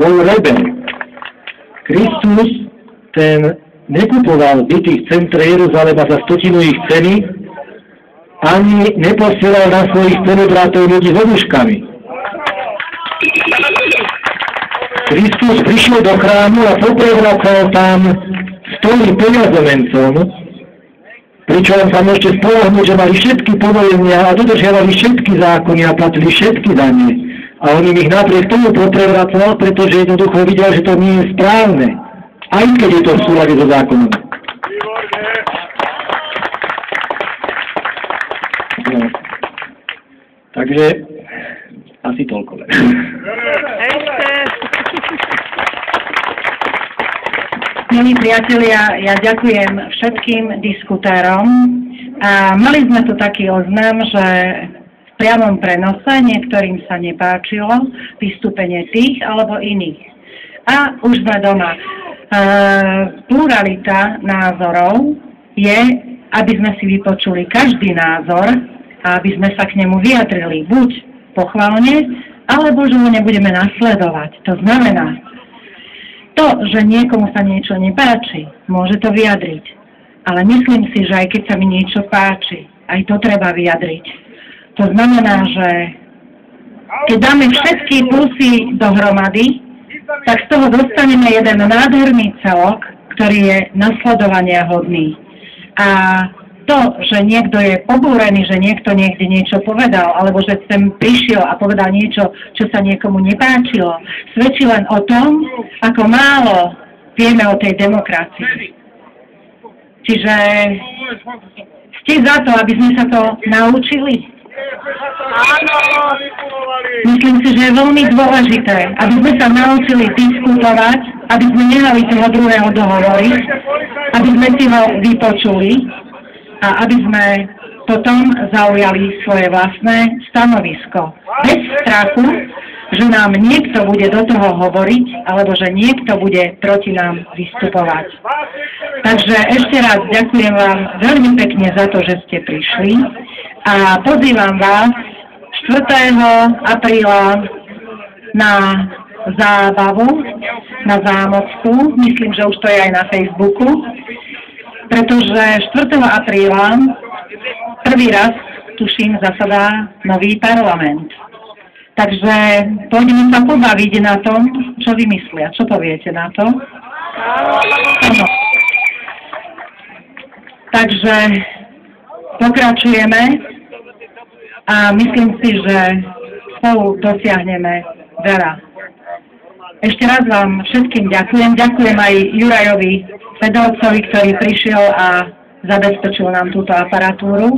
bol reber. Kristus ten nekupoval byty v centre Jeruzalema za 100 ich ceny, ani neposielal na svojich spolubrátov ľudí s obuškami. Kristus prišiel do chrámu a poprevracal tam stoly peňazomencom, pričom sa môžete spoľahnúť, že mali všetky povolenia a dodržiavali všetky zákony a platili všetky dane. A on im ich napriek tomu poprevracal, pretože jednoducho videl, že to nie je správne, aj keď je to v súlade so zákonom. No. Takže asi toľko. Milí priatelia, ja ďakujem všetkým diskutérom. A mali sme tu taký oznam, že v priamom prenose niektorým sa nepáčilo vystúpenie tých alebo iných. A už sme doma. Pluralita názorov je, aby sme si vypočuli každý názor a aby sme sa k nemu vyjadrili buď pochválne, alebo že ho nebudeme nasledovať. To znamená, to, že niekomu sa niečo nepáči, môže to vyjadriť. Ale myslím si, že aj keď sa mi niečo páči, aj to treba vyjadriť. To znamená, že keď dáme všetky plusy dohromady, tak z toho dostaneme jeden nádherný celok, ktorý je nasledovania hodný. A to, že niekto je pobúrený, že niekto niekde niečo povedal, alebo že sem prišiel a povedal niečo, čo sa niekomu nepáčilo, svedčí len o tom, ako málo vieme o tej demokracii. Čiže ste za to, aby sme sa to naučili? Myslím si, že je veľmi dôležité, aby sme sa naučili diskutovať, aby sme nehali toho druhého dohovoriť, aby sme si ho vypočuli a aby sme potom zaujali svoje vlastné stanovisko. Bez strachu, že nám niekto bude do toho hovoriť, alebo že niekto bude proti nám vystupovať. Takže ešte raz ďakujem vám veľmi pekne za to, že ste prišli a pozývam vás 4. apríla na zábavu na Zámocku. Myslím, že už to je aj na Facebooku, pretože 4. apríla prvý raz, tuším, zasadá nový parlament. Takže poďme sa pobaviť na tom, čo vymyslia. Čo poviete na to? Áno. Takže pokračujeme a myslím si, že spolu dosiahneme veľa. Ešte raz vám všetkým ďakujem. Ďakujem aj Jurajovi Fedorcovi, ktorý prišiel a zabezpečil nám túto aparatúru.